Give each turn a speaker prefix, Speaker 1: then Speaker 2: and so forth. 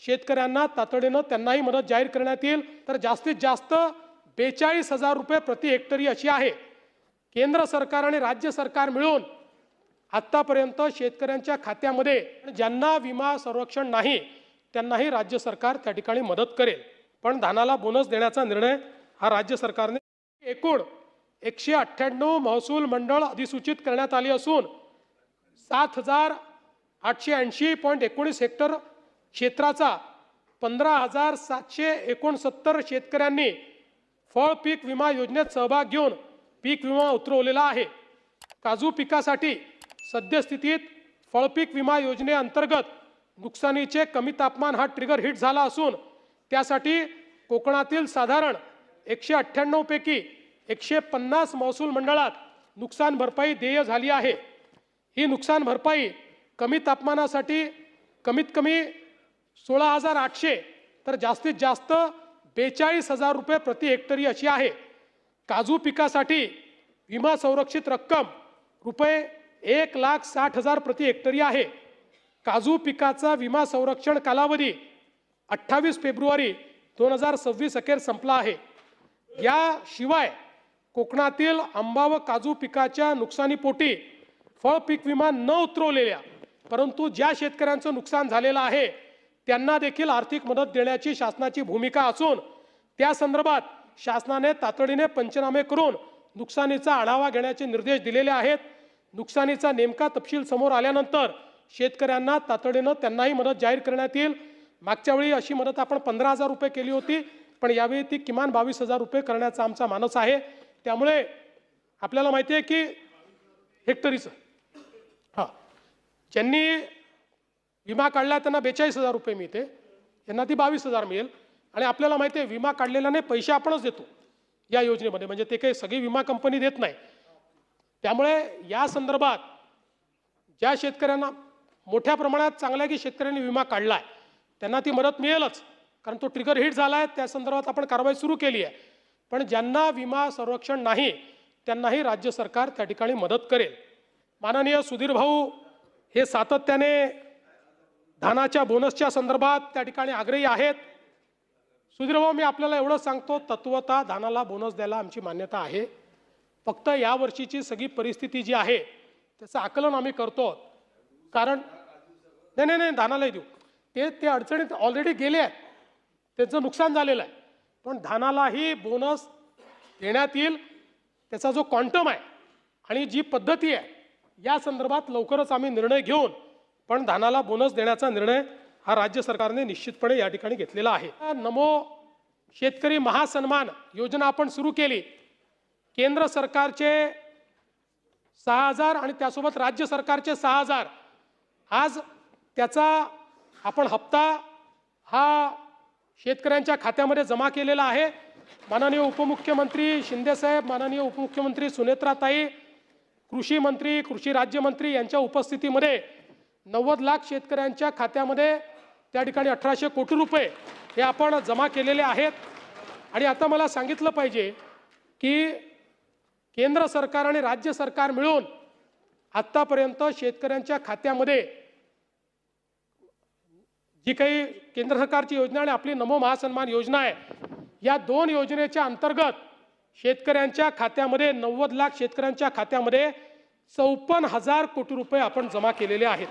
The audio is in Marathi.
Speaker 1: शेतकऱ्यांना तातडीनं त्यांनाही मदत जाहीर करण्यात येईल। तर जास्तीत जास्त 42,000 रुपये प्रति हेक्टरी अशी आहे। केंद्र सरकार आणि राज्य सरकार मिळून आतापर्यंत शेतकऱ्यांच्या खात्यामध्ये ज्यांना विमा संरक्षण नाही त्यांनाही राज्य सरकार त्या ठिकाणी मदत करेल। पण धानाला बोनस देण्याचा निर्णय हा राज्य सरकारने एकूण 198 महसूल मंडळ अधिसूचित करण्यात आली असून 7,880.19 हेक्टर क्षेत्राचा 15,769 शेतकऱ्यांनी फळ पीक विमा योजनेत सहभाग घेऊन पीक विमा उतरवलेला आहे। काजू पिकासाठी सद्यस्थितीत फळपीक विमा योजनेअंतर्गत नुकसानीचे कमी तापमान हा ट्रिगर हिट झाला असून त्यासाठी कोकणातील साधारण 198 पैकी 150 महसूल मंडळात नुकसान भरपाई देय झाली आहे। ही नुकसान भरपाई कमी तापमानासाठी कमीत कमी 16,800 तर जास्तीत जास्त 42,000 रुपये प्रति हेक्टरी अशी आहे। काजू पिकासाठी विमा संरक्षित रक्कम रुपये 1,60,000 प्रति हेक्टरी आहे। काजू पिकाचा विमा संरक्षण कालावधी 28 फेब्रुवारी 2026 अखेर संपला आहे। याशिवाय कोकणातील आंबा व काजू पिकाच्या नुकसानीपोटी फळ पीक विमा न उतरवलेल्या परंतु ज्या शेतकऱ्यांचं नुकसान झालेलं आहे त्यांना देखील आर्थिक मदत देण्याची शासनाची भूमिका असून त्या संदर्भात शासनाने तातडीने पंचनामे करून नुकसानीचा आढावा घेण्याचे निर्देश दिलेले आहेत। नुकसानीचा नेमका तपशील समोर आल्यानंतर शेतकऱ्यांना तातडीने त्यांनाही मदत जाहीर करण्यात येईल। मागच्या वेळी अशी मदत आपण 15,000 रुपये केली होती, पण यावेळी ती किमान 22,000 रुपये करण्याचा आमचा मानस आहे। त्यामुळे आपल्याला माहिती आहे की हेक्टरीचं ज्यांनी विमा काढला त्यांना 42,000 रुपये मिळते, यांना ती 22,000 मिळेल। आणि आपल्याला माहिती आहे विमा काढलेल्याने पैसे आपणच देतो या योजनेमध्ये, म्हणजे ते काही सगळी विमा कंपनी देत नाही। त्यामुळे या संदर्भात ज्या शेतकऱ्यांना मोठ्या प्रमाणात चांगल्या की शेतकऱ्यांनी विमा काढला आहे त्यांना ती मदत मिळेलच, कारण तो ट्रिगर हिट झाला आहे। त्या संदर्भात आपण कारवाई सुरू केली आहे। पण ज्यांना विमा संरक्षण नाही त्यांनाही राज्य सरकार त्या ठिकाणी मदत करेल। माननीय सुधीर भाऊ हे सातत्याने धानाच्या बोनसच्या संदर्भात त्या ठिकाणी आग्रही आहेत। सुधीर भाऊ, मी आपल्याला एवढं सांगतो, तत्वतः धानाला बोनस द्यायला आमची मान्यता आहे। फक्त या वर्षीची सगळी परिस्थिती जी आहे त्याचं आकलन आम्ही करतो, कारण नाही धानालाही देऊ, ते अडचणीत ऑलरेडी गेले आहेत, त्यांचं नुकसान झालेलं आहे। पण धानालाही बोनस देण्यात येईल। त्याचा जो क्वांटम आहे आणि जी पद्धती आहे या संदर्भात लवकरच आम्ही निर्णय घेऊन पण धानाला बोनस देण्याचा निर्णय हा राज्य सरकारने निश्चितपणे या ठिकाणी घेतलेला आहे। नमो शेतकरी महासन्मान योजना आपण सुरू केली। केंद्र सरकारचे 6,000 आणि त्यासोबत राज्य सरकारचे 6,000 आज त्याचा आपण हप्ता हा शेतकऱ्यांच्या खात्यामध्ये जमा केलेला आहे। माननीय उपमुख्यमंत्री शिंदेसाहेब, माननीय उपमुख्यमंत्री सुनेत्राताई, कृषी मंत्री, कृषी राज्यमंत्री यांच्या उपस्थितीमध्ये 90 लाख शेतकऱ्यांच्या खात्यामध्ये त्या ठिकाणी 1,800 कोटी रुपये हे आपण जमा केलेले आहेत। आणि आता मला सांगितलं पाहिजे की केंद्र सरकार आणि राज्य सरकार मिळून आतापर्यंत शेतकऱ्यांच्या खात्यामध्ये जी काही केंद्र सरकारची योजना आणि आपली नमो महासन्मान योजना आहे या दोन योजनेच्या अंतर्गत शेतकऱ्यांच्या खात्यामध्ये 90 लाख शेतकऱ्यांच्या खात्यामध्ये 54,000 कोटी रुपये आपण जमा केलेले आहेत।